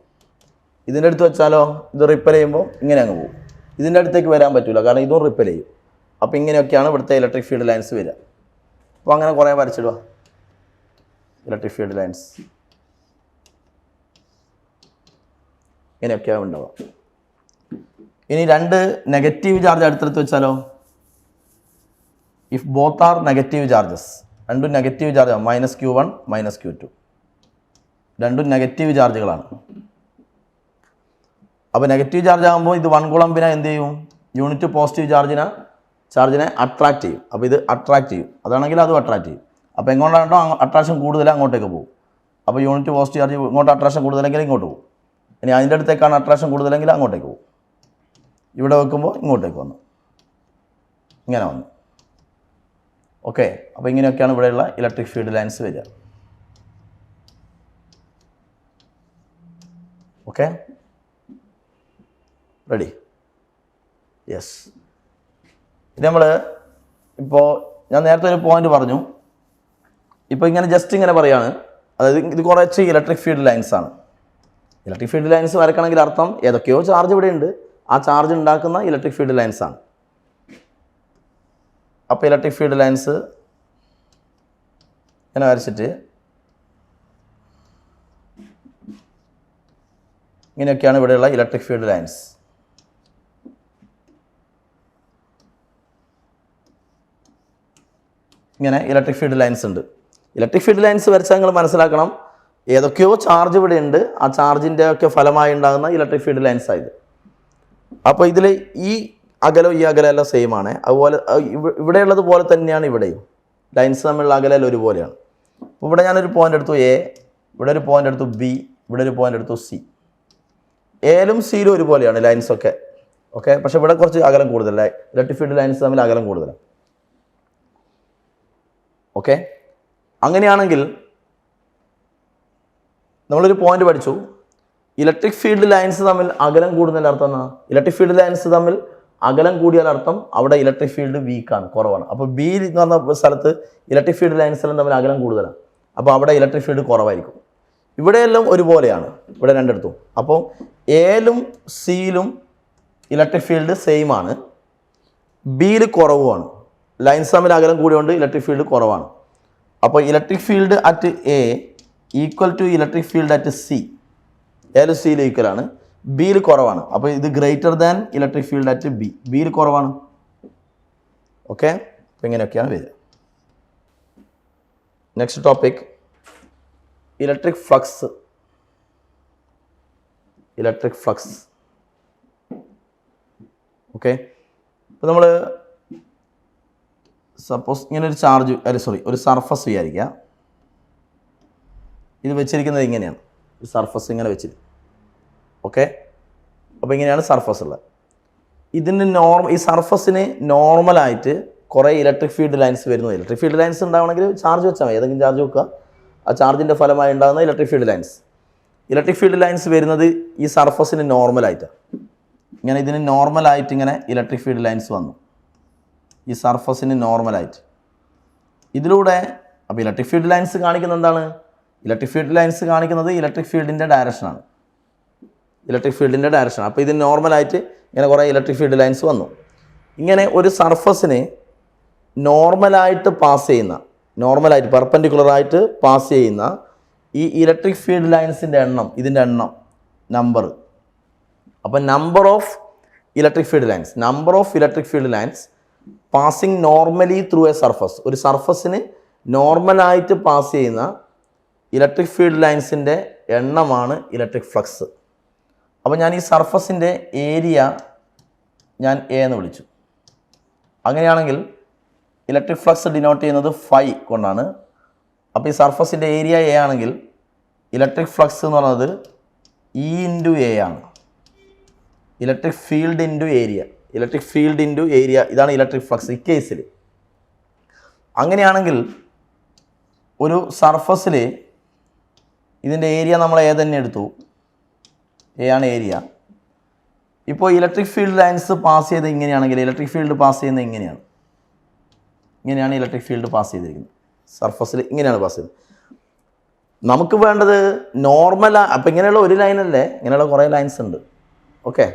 ഇതിൻ്റെ അടുത്ത് വെച്ചാലോ, ഇത് റിപ്പൽ ചെയ്യുമ്പോൾ ഇങ്ങനെ അങ്ങ് പോകും. ഇതിൻ്റെ അടുത്തേക്ക് വരാൻ പറ്റില്ല, കാരണം ഇതും റിപ്പൽ ചെയ്യും. അപ്പോൾ ഇങ്ങനെയൊക്കെയാണ് ഇവിടുത്തെ ഇലക്ട്രിക് ഫീൽഡ് ലൈൻസ് വരിക. അപ്പോൾ അങ്ങനെ കുറേ വരച്ചിടുക ഇലക്ട്രിക് ഫീൽഡ് ലൈൻസ്. ഇങ്ങനെയൊക്കെയാണ് ഉണ്ടാവുക. ഇനി രണ്ട് നെഗറ്റീവ് ചാർജ് അടുത്തടുത്ത് വെച്ചാലോ, if both are negative charges, രണ്ടും നെഗറ്റീവ് ചാർജാണ്, -Q1 -Q2 രണ്ടും നെഗറ്റീവ് ചാർജുകളാണ്. അപ്പോൾ നെഗറ്റീവ് ചാർജ് ആകുമ്പോൾ ഇത് 1 കുളമ്പിനെ എന്ത് ചെയ്യും? യൂണിറ്റ് പോസിറ്റീവ് ചാർജിനെ അട്രാക്റ്റ് ചെയ്യും. അപ്പോൾ ഇത് അട്രാക്റ്റ് ചെയ്യും, അതാണെങ്കിൽ അതും അട്രാക്റ്റ് ചെയ്യും. അപ്പോൾ എങ്ങോട്ടാണോ അട്രാക്ഷൻ കൂടുതൽ അങ്ങോട്ടേക്ക് പോകും. അപ്പോൾ യൂണിറ്റ് പോസിറ്റീവ് ചാർജ് ഇങ്ങോട്ട് അട്രാക്ഷൻ കൂടുതലെങ്കിൽ ഇങ്ങോട്ട് പോകും. ഇനി അതിൻ്റെ അടുത്തേക്കാണ് അട്രാക്ഷൻ കൂടുതലെങ്കിൽ അങ്ങോട്ടേക്ക് പോകും. ഇവിടെ വെക്കുമ്പോൾ ഇങ്ങോട്ടേക്ക് വന്നു, ഇങ്ങനെ വന്നു. ഓക്കെ, അപ്പോൾ ഇങ്ങനെയൊക്കെയാണ് ഇവിടെയുള്ള ഇലക്ട്രിക് ഫീൽഡ് ലൈൻസ് വരിക. Okay, ready? യെസ്. ഇത് നമ്മൾ ഇപ്പോൾ ഞാൻ നേരത്തെ ഒരു പോയിന്റ് പറഞ്ഞു. ഇപ്പോൾ ഇങ്ങനെ ജസ്റ്റ് ഇങ്ങനെ പറയാണ്, അതായത് ഇത് കുറച്ച് ഇലക്ട്രിക് ഫീൽഡ് ലൈൻസ് ആണ്. ഇലക്ട്രിക് ഫീൽഡ് ലൈൻസ് വരക്കണമെങ്കിൽ അർത്ഥം ഏതൊക്കെയോ ചാർജ് ഇവിടെ ഉണ്ട്, ആ ചാർജ് ഉണ്ടാക്കുന്ന ഇലക്ട്രിക് ഫീൽഡ് ലൈൻസ് ആണ്. അപ്പോൾ ഇലക്ട്രിക് ഫീൽഡ് ലൈൻസ് ഇങ്ങനെ വരച്ചിട്ട് ഇങ്ങനെയൊക്കെയാണ് ഇവിടെയുള്ള ഇലക്ട്രിക് ഫീൽഡ് ലൈൻസ്. ഇങ്ങനെ ഇലക്ട്രിക് ഫീൽഡ് ലൈൻസ് ഉണ്ട്. ഇലക്ട്രിക് ഫീൽഡ് ലൈൻസ് വരച്ചാൽ നിങ്ങൾ മനസ്സിലാക്കണം, ഏതൊക്കെയോ ചാർജ് ഇവിടെ ഉണ്ട്, ആ ചാർജിൻ്റെ ഒക്കെ ഫലമായി ഉണ്ടാകുന്ന ഇലക്ട്രിക് ഫീൽഡ് ലൈൻസ് ആയത്. അപ്പോൾ ഇതിൽ ഈ അകലം ഈ അകലം എല്ലാം സെയിം ആണ്. അതുപോലെ ഇവിടെയുള്ളത് പോലെ തന്നെയാണ് ഇവിടെയും. ലൈൻസ് തമ്മിലുള്ള അകലം ഒരുപോലെയാണ്. അപ്പോൾ ഇവിടെ ഞാനൊരു പോയിന്റ് എടുത്തു A, ഇവിടെ ഒരു പോയിന്റ് എടുത്തു B, ഇവിടെ ഒരു പോയിന്റ് എടുത്തു C. എയിലും സിയിലും ഒരുപോലെയാണ് ലൈൻസൊക്കെ. ഓക്കെ, പക്ഷേ ഇവിടെ കുറച്ച് അകലം കൂടുതലാണ്, ഇലക്ട്രിക് ഫീൽഡ് ലൈൻസ് തമ്മിൽ അകലം കൂടുതലാണ്. ഓക്കെ, അങ്ങനെയാണെങ്കിൽ നമ്മളൊരു പോയിന്റ് പഠിച്ചു, ഇലക്ട്രിക് ഫീൽഡ് ലൈൻസ് തമ്മിൽ അകലം കൂടുന്നതിൻ്റെ അർത്ഥം എന്നാ? ഇലക്ട്രിക് ഫീൽഡ് ലൈൻസ് തമ്മിൽ അകലം കൂടിയാൽ അർത്ഥം അവിടെ ഇലക്ട്രിക് ഫീൽഡ് വീക്കാണ്, കുറവാണ്. അപ്പോൾ B എന്ന് പറഞ്ഞ സ്ഥലത്ത് ഇലക്ട്രിക് ഫീൽഡ് ലൈൻസ് എല്ലാം തമ്മിൽ അകലം കൂടുതലാണ്, അപ്പോൾ അവിടെ ഇലക്ട്രിക് ഫീൽഡ് കുറവായിരിക്കും. ഇവിടെയെല്ലാം ഒരുപോലെയാണ്, ഇവിടെ രണ്ടിടത്തും. അപ്പോൾ എയിലും സിയിലും ഇലക്ട്രിക് ഫീൽഡ് സെയിം ആണ്, ബിയിൽ കുറവുമാണ്. ലൈൻസ് തമ്മിൽ അകലം കൂടിയുകൊണ്ട് ഇലക്ട്രിക് ഫീൽഡ് കുറവാണ്. അപ്പോൾ electric field at A equal to electric field at C, എയിലും സിയിലും ഈക്വലാണ്, ബിയിൽ കുറവാണ്. അപ്പോൾ ഇത് greater than electric field at B, ബിയിൽ കുറവാണ്. ഓക്കെ, അപ്പോൾ ഇങ്ങനെയൊക്കെയാണ് വരിക. Next topic electric flux. Electric flux. Okay, ഇപ്പോൾ നമ്മൾ സപ്പോസ് ഇങ്ങനെ ഒരു ചാർജ് ഒരു സർഫസ് വിചാരിക്കുക. ഇത് വെച്ചിരിക്കുന്നത് ഇങ്ങനെയാണ്, ഈ സർഫസ് ഇങ്ങനെ വെച്ചിരിക്കും. ഓക്കെ, അപ്പോൾ ഇങ്ങനെയാണ് സർഫസ് ഉള്ളത്. ഇതിന് ഈ സർഫസിന് നോർമലായിട്ട് കുറേ ഇലക്ട്രിക് ഫീൽഡ് ലൈൻസ് വരുന്നത്. ഇലക്ട്രിക് ഫീൽഡ് ലൈൻസ് ഉണ്ടാവണമെങ്കിൽ ചാർജ് വെച്ചാൽ മതി, ഏതെങ്കിലും ചാർജ് വെക്കുക, ആ ചാർജിൻ്റെ ഫലമായി ഉണ്ടാകുന്ന electric field lines. Electric field lines വരുന്നത് ഈ സർഫസിന് നോർമലായിട്ടാണ്. ഇങ്ങനെ ഇതിന് നോർമലായിട്ട് ഇങ്ങനെ ഇലക്ട്രിക് ഫീൽഡ് ലൈൻസ് വന്നു, ഈ സർഫസിന് നോർമലായിട്ട്. ഇതിലൂടെ അപ്പോൾ ഇലക്ട്രിക് ഫീൽഡ് ലൈൻസ് കാണിക്കുന്നത് എന്താണ്? ഇലക്ട്രിക് ഫീൽഡ് ലൈൻസ് കാണിക്കുന്നത് ഇലക്ട്രിക് ഫീൽഡിൻ്റെ ഡയറക്ഷനാണ്, ഇലക്ട്രിക് ഫീൽഡിൻ്റെ ഡയറക്ഷൻ. അപ്പോൾ ഇതിന് നോർമലായിട്ട് ഇങ്ങനെ കുറേ ഇലക്ട്രിക് ഫീൽഡ് ലൈൻസ് വന്നു. ഇങ്ങനെ ഒരു സർഫസിന് നോർമലായിട്ട് പാസ് ചെയ്യുന്ന, നോർമലായിട്ട് പെർപെൻഡിക്കുലറായിട്ട് പാസ് ചെയ്യുന്ന ഈ ഇലക്ട്രിക് ഫീൽഡ് ലൈൻസിൻ്റെ എണ്ണം, ഇതിൻ്റെ എണ്ണം, നമ്പർ. അപ്പോൾ number of electric field lines passing normally through a surface, ഒരു സർഫസിന് നോർമലായിട്ട് പാസ് ചെയ്യുന്ന ഇലക്ട്രിക് ഫീൽഡ് ലൈൻസിൻ്റെ എണ്ണമാണ് ഇലക്ട്രിക് ഫ്ലക്സ്. അപ്പോൾ ഞാൻ ഈ സർഫസിൻ്റെ ഏരിയ ഞാൻ എ എന്ന് വിളിച്ചു. അങ്ങനെയാണെങ്കിൽ ഇലക്ട്രിക് ഫ്ലക്സ് ഡിനോട്ട് ചെയ്യുന്നത് ഫൈ കൊണ്ടാണ്. അപ്പോൾ ഈ സർഫസിൻ്റെ ഏരിയ എ ആണെങ്കിൽ ഇലക്ട്രിക് ഫ്ലക്സ് എന്ന് പറയുന്നത് ഇ ഇൻറ്റു എ ആണ്. Electric field into area, electric field into area, ഇതാണ് ഇലക്ട്രിക് ഫ്ലക്സ് ഈ കേസിൽ. അങ്ങനെയാണെങ്കിൽ ഒരു സർഫസിൽ ഇതിൻ്റെ ഏരിയ നമ്മൾ എ തന്നെ എടുത്തു, എ ആണ് ഏരിയ. ഇപ്പോൾ ഇലക്ട്രിക് ഫീൽഡ് ലൈൻസ് പാസ് ചെയ്ത് ഇങ്ങനെയാണെങ്കിൽ ഇലക്ട്രിക് ഫീൽഡ് പാസ് ചെയ്യുന്നത് ഇങ്ങനെയാണ്. ഇങ്ങനെയാണ് ഇലക്ട്രിക് ഫീൽഡ് പാസ് ചെയ്തിരിക്കുന്നത്. സർഫസിൽ ഇങ്ങനെയാണ് പാസ് ചെയ്തത്. നമുക്ക് വേണ്ടത് നോർമൽ, അപ്പോൾ ഇങ്ങനെയുള്ള ഒരു ലൈനല്ലേ, ഇങ്ങനെയുള്ള കുറേ ലൈൻസ് ഉണ്ട്. ഓക്കെ,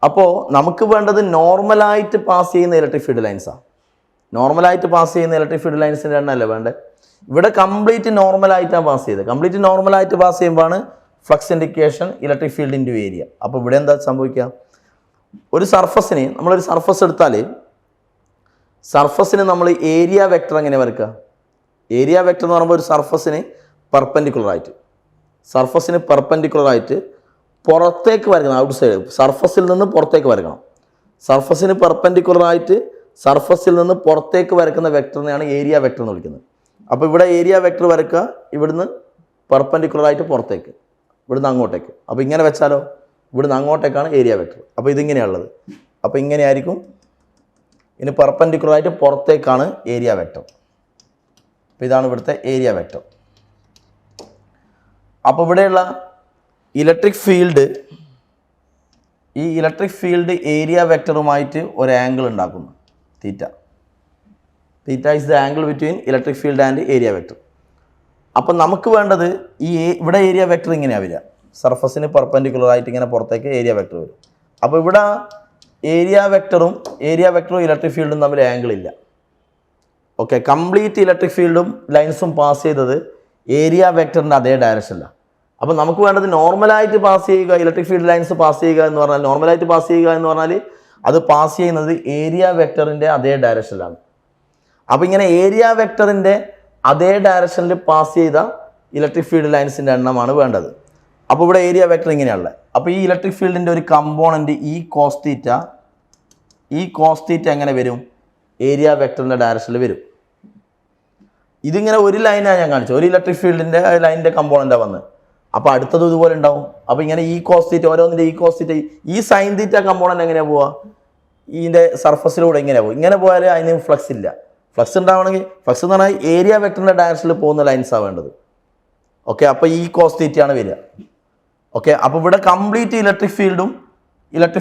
അപ്പോൾ നമുക്ക് വേണ്ടത് നോർമലായിട്ട് പാസ് ചെയ്യുന്ന ഇലക്ട്രിക് ഫീൽഡ് ലൈൻസാണ്. നോർമലായിട്ട് പാസ് ചെയ്യുന്ന ഇലക്ട്രിക് ഫീൽഡ് ലൈൻസിൻ്റെ എണ്ണമല്ലേ വേണ്ടത്. ഇവിടെ കംപ്ലീറ്റ് നോർമലായിട്ടാണ് പാസ് ചെയ്തത്. കംപ്ലീറ്റ് നോർമലായിട്ട് പാസ് ചെയ്യുമ്പോഴാണ് flux indication electric field into area. അപ്പോൾ ഇവിടെ എന്താ സംഭവിക്കുക, ഒരു സർഫസിന് നമ്മളൊരു സർഫസ് എടുത്താൽ സർഫസിന് നമ്മൾ ഏരിയ വെക്ടർ എങ്ങനെ വരയ്ക്കുക? ഏരിയ വെക്ടർ എന്ന് പറയുമ്പോൾ ഒരു സർഫസിന് പെർപെൻഡിക്കുലറായിട്ട് പുറത്തേക്ക് വരയ്ക്കണം. ഔട്ട് സൈഡ് സർഫസിൽ നിന്ന് പുറത്തേക്ക് വരയ്ക്കണം. സർഫസിന് പെർപെൻഡിക്കുലറായിട്ട് സർഫസിൽ നിന്ന് പുറത്തേക്ക് വരയ്ക്കുന്ന വെക്ടറിനെയാണ് ഏരിയ വെക്ടർ എന്ന് വിളിക്കുന്നത്. അപ്പോൾ ഇവിടെ ഏരിയ വെക്ടർ വരയ്ക്കുക, ഇവിടുന്ന് പെർപെൻഡിക്കുലറായിട്ട് പുറത്തേക്ക്, ഇവിടുന്ന് അങ്ങോട്ടേക്ക്. അപ്പോൾ ഇങ്ങനെ വെച്ചാലോ, ഇവിടുന്ന് അങ്ങോട്ടേക്കാണ് ഏരിയ വെക്ടർ. അപ്പോൾ ഇതിങ്ങനെയുള്ളത്. അപ്പോൾ ഇങ്ങനെയായിരിക്കും. ഇനി പെർപെൻഡിക്കുലറായിട്ട് പുറത്തേക്കാണ് ഏരിയ വെക്ടർ. അപ്പോൾ ഇതാണ് ഇവിടുത്തെ ഏരിയ വെക്ടർ. അപ്പോൾ ഇവിടെയുള്ള ഇലക്ട്രിക് ഫീൽഡ്, ഈ ഇലക്ട്രിക് ഫീൽഡ് ഏരിയ വെക്ടറുമായിട്ട് ഒരു ആംഗിൾ ഉണ്ടാക്കുന്നു, theta. Theta is the angle between electric field and area vector. അപ്പം നമുക്ക് വേണ്ടത് ഈ ഇവിടെ ഏരിയ വെക്ടർ ഇങ്ങനെയാണ് വരിക. സർഫസിന് പെർപെൻഡിക്കുലറായിട്ട് ഇങ്ങനെ പുറത്തേക്ക് ഏരിയ വെക്ടർ വരും. അപ്പോൾ ഇവിടെ ഏരിയ വെക്ടറും ഇലക്ട്രിക് ഫീൽഡും തമ്മിൽ ആംഗിൾ ഇല്ല. ഓക്കെ, കംപ്ലീറ്റ് ഇലക്ട്രിക് ഫീൽഡും ലൈൻസും പാസ് ചെയ്തത് ഏരിയ വെക്ടറിൻ്റെ അതേ ഡയറക്ഷനിലാണ്. അപ്പോൾ നമുക്ക് വേണ്ടത് നോർമലായിട്ട് പാസ് ചെയ്യുക, ഇലക്ട്രിക് ഫീൽഡ് ലൈൻസ് പാസ് ചെയ്യുക എന്ന് പറഞ്ഞാൽ, നോർമലായിട്ട് പാസ് ചെയ്യുക എന്ന് പറഞ്ഞാൽ അത് പാസ് ചെയ്യുന്നത് ഏരിയ വെക്ടറിൻ്റെ അതേ ഡയറക്ഷനിലാണ്. അപ്പോൾ ഇങ്ങനെ ഏരിയ വെക്ടറിൻ്റെ അതേ ഡയറക്ഷനിൽ പാസ് ചെയ്ത ഇലക്ട്രിക് ഫീൽഡ് ലൈൻസിൻ്റെ എണ്ണമാണ് വേണ്ടത്. അപ്പോൾ ഇവിടെ ഏരിയ വെക്ടർ ഇങ്ങനെയുള്ള. അപ്പോൾ ഈ ഇലക്ട്രിക് ഫീൽഡിൻ്റെ ഒരു കമ്പോണൻറ്റ് ഈ കോസ് തീറ്റ എങ്ങനെ വരും? ഏരിയ വെക്ടറിൻ്റെ ഡയറക്ഷനിൽ വരും. ഇതിങ്ങനെ ഒരു ലൈനാണ് ഞാൻ കാണിച്ചത്, ഒരു ഇലക്ട്രിക് ഫീൽഡിൻ്റെ ലൈനിൻ്റെ കമ്പോണൻ്റാണ് വന്നത്. അപ്പോൾ അടുത്തത് ഇതുപോലെ ഉണ്ടാവും. അപ്പോൾ ഇങ്ങനെ ഈ കോസ് തീറ്റ, ഓരോന്നിൻ്റെ ഈ കോസ് തീറ്റ, ഈ സൈൻ തീറ്റ കമ്പോണൻ്റ് എങ്ങനെയാണ് പോവുക? ഇതിൻ്റെ സർഫസിലൂടെ ഇങ്ങനെ പോകും. ഇങ്ങനെ പോയാൽ അതിന് ഫ്ലക്സ് ഇല്ല. ഫ്ലക്സ് ഉണ്ടാവണമെങ്കിൽ, ഫ്ലക്സ് എന്ന് പറഞ്ഞാൽ ഏരിയ വെക്ടറിൻ്റെ ഡയറക്ഷനിൽ പോകുന്ന ലൈൻസാണ് വേണ്ടത്. ഓക്കെ, അപ്പോൾ ഈ കോസ് തീറ്റയാണ് വരിക. ഓക്കെ, അപ്പോൾ ഇവിടെ കംപ്ലീറ്റ് ഇലക്ട്രിക്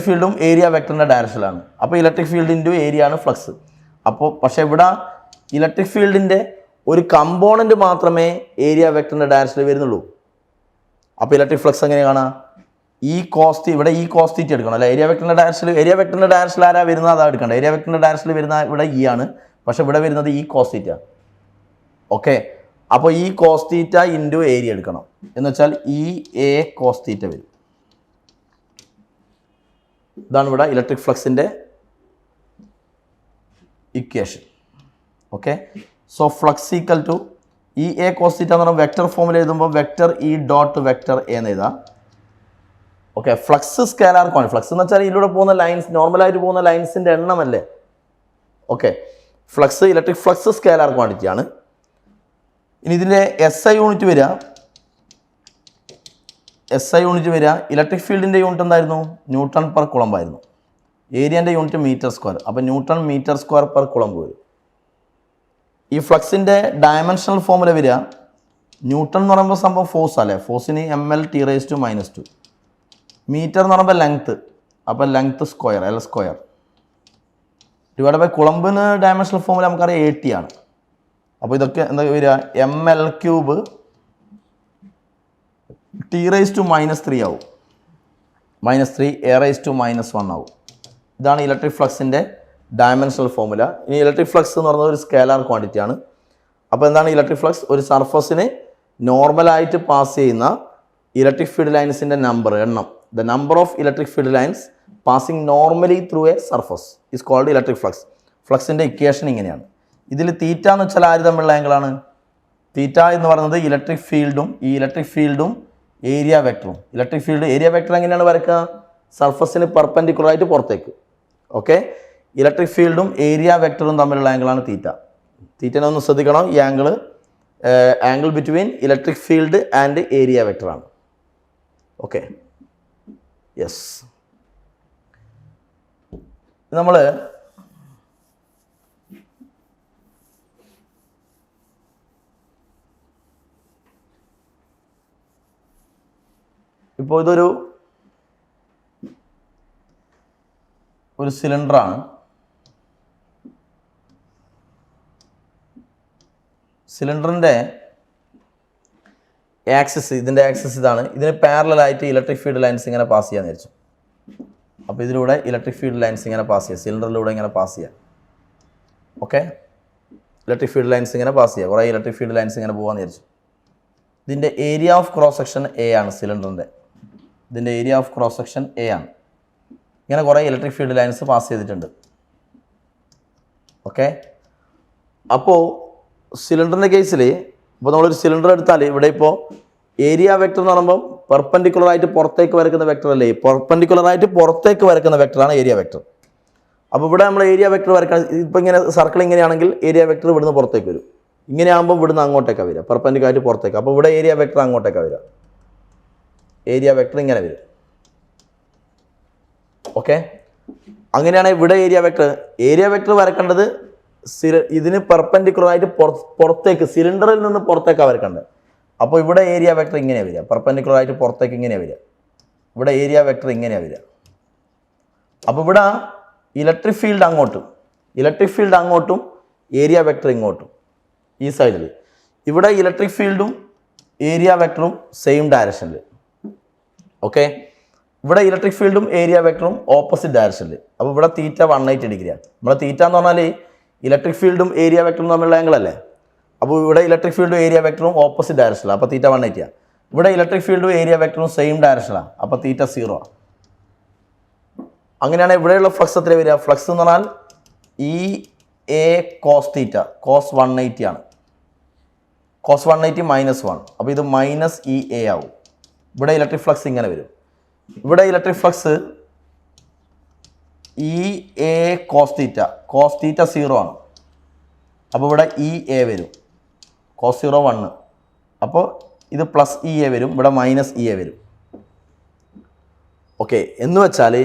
ഫീൽഡും ഏരിയ വെക്ടറിൻ്റെ ഡയറക്ഷനിലാണ്. അപ്പോൾ ഇലക്ട്രിക് ഫീൽഡ് ഇൻറ്റു ഏരിയ ആണ് ഫ്ലക്സ്. അപ്പോൾ പക്ഷേ ഇവിടെ ഇലക്ട്രിക് ഫീൽഡിൻ്റെ ഒരു കമ്പോണൻറ്റ് മാത്രമേ ഏരിയ വെക്ടറിൻ്റെ ഡയറക്ഷനിൽ വരുന്നുള്ളൂ. അപ്പോൾ ഇലക്ട്രിക് ഫ്ലക്സ് എങ്ങനെ കാണാം? ഇവിടെ ഈ കോസ് തീറ്റ എടുക്കണം അല്ലേ? ഏരിയ വെക്ടറിൻ്റെ ഡയറക്ഷനിൽ ആരാ വരുന്നത്? അതാണ് എടുക്കേണ്ടത്. ഏരിയ വെക്ടറിൻ്റെ ഡയറക്ഷനിൽ വരുന്ന ഇവിടെ ഇ ആണ്, പക്ഷെ ഇവിടെ വരുന്നത് ഈ കോസ് തീറ്റ. ഓക്കെ, അപ്പോൾ ഈ കോസ് തീറ്റ ഇൻറ്റു ഏരിയ എടുക്കണം. എന്ന് വെച്ചാൽ ഈ എ കോസ് തീറ്റ വരും. ഇതാണ് ഇവിടെ ഇലക്ട്രിക് ഫ്ലക്സിൻ്റെ equation. Okay, so flux equal to E A cos theta എന്ന് പറഞ്ഞാൽ വെക്ടർ ഫോമിൽ എഴുതുമ്പോൾ vector E dot vector A എന്ന് എഴുതാം. Okay, flux scalar quantity. Flux എന്ന് വെച്ചാൽ ഇതിലൂടെ പോകുന്ന ലൈൻസ്, നോർമലായിട്ട് പോകുന്ന ലൈൻസിൻ്റെ എണ്ണമല്ലേ. Okay, electric flux scalar quantity ആണ്. ഇനി ഇതിൻ്റെ SI യൂണിറ്റ് വരിക, ഇലക്ട്രിക് ഫീൽഡിൻ്റെ യൂണിറ്റ് എന്തായിരുന്നു? ന്യൂട്ടൺ പെർ കുളമ്പ് ആയിരുന്നു. ഏരിയൻ്റെ യൂണിറ്റ് മീറ്റർ സ്ക്വയർ. അപ്പോൾ ന്യൂട്ടൺ മീറ്റർ സ്ക്വയർ പെർ കുളമ്പ് വരും. ഈ ഫ്ലക്സിൻ്റെ ഡയമെൻഷണൽ ഫോമുല വരിക, ന്യൂട്ടൺ എന്ന് പറയുമ്പോൾ സംഭവം ഫോഴ്സ് അല്ലേ, ഫോഴ്സിന് ml(T⁻²). മീറ്റർ എന്ന് പറയുമ്പോൾ ലെങ്ത്ത്, അപ്പോൾ length square L². Divide by കുളമ്പിന് ഡയമെൻഷണൽ ഫോമുല നമുക്കറിയാം AT ആണ്. അപ്പോൾ ഇതൊക്കെ എന്താ വരിക? ml³ T⁻³ ആവും, -3 A⁻⁻1 ആവും. ഇതാണ് ഇലക്ട്രിക് ഫ്ലക്സിൻ്റെ ഡയമെൻഷണൽ ഫോമുല. ഇനി ഇലക്ട്രിക് ഫ്ലക്സ് എന്ന് പറയുന്നത് ഒരു സ്കേലാർ ക്വാണ്ടിറ്റി ആണ്. അപ്പോൾ എന്താണ് ഇലക്ട്രിക് ഫ്ലക്സ്? ഒരു സർഫസിന് നോർമലായിട്ട് പാസ് ചെയ്യുന്ന ഇലക്ട്രിക് ഫീൽഡ് ലൈൻസിൻ്റെ എണ്ണം, the number of electric field lines passing normally through a surface is called electric flux. ഫ്ലക്സിൻ്റെ ഇക്വേഷൻ ഇങ്ങനെയാണ്. ഇതിൽ തീറ്റ എന്ന് വെച്ചാൽ ആര് തമ്മിലുള്ള ആംഗിളാണ്? തീറ്റ എന്ന് പറയുന്നത് ഇലക്ട്രിക് ഫീൽഡും ഈ ഇലക്ട്രിക് ഫീൽഡും ഏരിയ വെക്ടറും. ഇലക്ട്രിക് ഫീൽഡ് ഏരിയ വെക്ടർ എങ്ങനെയാണ് വരയ്ക്കുക? സർഫസിന് പെർപെൻഡിക്കുലറായിട്ട് പുറത്തേക്ക്. ഓക്കെ, ഇലക്ട്രിക് ഫീൽഡും ഏരിയ വെക്ടറും തമ്മിലുള്ള ആംഗിളാണ് തീറ്റ. തീറ്റനെ ഒന്ന് ശ്രദ്ധിക്കണം. ഈ angle between electric field and area വെക്ടറാണ്. Okay, yes. നമ്മൾ ഇപ്പോൾ ഇതൊരു സിലിണ്ടറാണ്. സിലിണ്ടറിൻ്റെ ആക്സിസ്, ഇതിൻ്റെ ആക്സിസ് ഇതാണ്. ഇതിന് പാരലലായിട്ട് ഇലക്ട്രിക് ഫീൽഡ് ലൈൻസ് ഇങ്ങനെ പാസ് ചെയ്യാൻ വിചാരിച്ചു. അപ്പോൾ ഇതിലൂടെ ഇലക്ട്രിക് ഫീൽഡ് ലൈൻസ് ഇങ്ങനെ പാസ് ചെയ്യുക, സിലിണ്ടറിലൂടെ ഇങ്ങനെ പാസ് ചെയ്യുക. ഓക്കെ, ഇലക്ട്രിക് ഫീൽഡ് ലൈൻസ് ഇങ്ങനെ പാസ് ചെയ്യുക, കുറേ ഇലക്ട്രിക് ഫീൽഡ് ലൈൻസ് ഇങ്ങനെ പോകാമെന്ന് വിചാരിച്ചു. ഇതിൻ്റെ area of cross section A ആണ്. സിലിണ്ടറിൻ്റെ ഇതിൻ്റെ area of cross section A ആണ്. ഇങ്ങനെ കുറേ ഇലക്ട്രിക് ഫീൽഡ് ലൈൻസ് പാസ് ചെയ്തിട്ടുണ്ട്. ഓക്കെ, അപ്പോൾ സിലിണ്ടറിൻ്റെ കേസിൽ ഇപ്പോൾ നമ്മളൊരു സിലിണ്ടർ എടുത്താൽ ഇവിടെ ഇപ്പോൾ ഏരിയ വെക്ടർ എന്ന് പറയുമ്പോൾ പെർപെൻഡിക്കുലറായിട്ട് പുറത്തേക്ക് വരക്കുന്ന വെക്ടർ അല്ലേ? പെർപെൻഡിക്കുലറായിട്ട് പുറത്തേക്ക് വരക്കുന്ന വെക്ടറാണ് ഏരിയ വെക്ടർ. അപ്പോൾ ഇവിടെ നമ്മൾ ഏരിയ വെക്ടർ വരക്കാൻ, ഇപ്പോൾ ഇങ്ങനെ സർക്കിൾ ഇങ്ങനെയാണെങ്കിൽ ഏരിയ വെക്ടർ ഇവിടുന്ന് പുറത്തേക്ക് വരും. ഇങ്ങനെ ആകുമ്പോൾ ഇവിടുന്ന് അങ്ങോട്ടേക്കാണ് വരിക, പെർപെൻഡിക്കുലറായിട്ട് പുറത്തേക്ക്. അപ്പോൾ ഇവിടെ ഏരിയ വെക്ടർ അങ്ങോട്ടേക്കാണ് വരിക, ഏരിയ വെക്ടർ ഇങ്ങനെ വരും. ഓക്കെ, അങ്ങനെയാണ് ഇവിടെ ഏരിയ വെക്ടർ വരക്കേണ്ടത് ഇതിന് പെർപെൻഡിക്കുലറായിട്ട് പുറത്തേക്ക്, സിലിണ്ടറിൽ നിന്ന് പുറത്തേക്കാണ് വരക്കേണ്ടത്. അപ്പോൾ ഇവിടെ ഏരിയ വെക്ടർ ഇങ്ങനെയാണ് വരിക, പെർപെൻഡിക്കുലറായിട്ട് പുറത്തേക്ക് ഇങ്ങനെയാണ് വരിക. ഇവിടെ ഏരിയ വെക്ടർ ഇങ്ങനെയാണ് വരിക. അപ്പോൾ ഇവിടെ ഇലക്ട്രിക് ഫീൽഡ് അങ്ങോട്ടും ഏരിയ വെക്ടർ ഇങ്ങോട്ടും, ഈ സൈഡിൽ. ഇവിടെ ഇലക്ട്രിക് ഫീൽഡും ഏരിയ വെക്ടറും സെയിം ഡയറക്ഷനിൽ. ഓക്കെ, ഇവിടെ ഇലക്ട്രിക് ഫീൽഡും ഏരിയ വെക്ടറും ഓപ്പോസിറ്റ് ഡയറക്ഷനിൽ. അപ്പോൾ ഇവിടെ തീറ്റ 180 ഡിഗ്രിയാണ്. നമ്മളെ തീറ്റ എന്ന് പറഞ്ഞാൽ ഇലക്ട്രിക് ഫീൽഡും ഏരിയ വെക്ടറും തമ്മിലുള്ള ആംഗിൾ അല്ലേ? അപ്പോൾ ഇവിടെ ഇലക്ട്രിക് ഫീൽഡും ഏരിയ വെക്ടറും ഓപ്പോസിറ്റ് ഡയറക്ഷനിലാണ്, അപ്പോൾ തീറ്റ 180 ആണ്. ഇവിടെ ഇലക്ട്രിക് ഫീൽഡും ഏരിയ വെക്ടറും സെയിം ഡയറക്ഷനിലാണ്, അപ്പോൾ തീറ്റ 0 ആണ്. അങ്ങനെയാണ് ഇവിടെയുള്ള ഫ്ലക്സ് എത്ര വരിക? ഫ്ലക്സ് എന്ന് പറഞ്ഞാൽ E A cos theta, cos 180 ആണ്. കോസ് 180 -1, അപ്പോൾ ഇത് -EA ആവും. ഇവിടെ ഇലക്ട്രിക് ഫ്ലക്സ് ഇങ്ങനെ വരും. ഇവിടെ electric flux EA cos theta 0 ആണ്. അപ്പോൾ ഇവിടെ EA വരും, കോസ് 0 1. അപ്പോൾ ഇത് +EA വരും, ഇവിടെ -EA വരും. ഓക്കെ, എന്ന് വെച്ചാൽ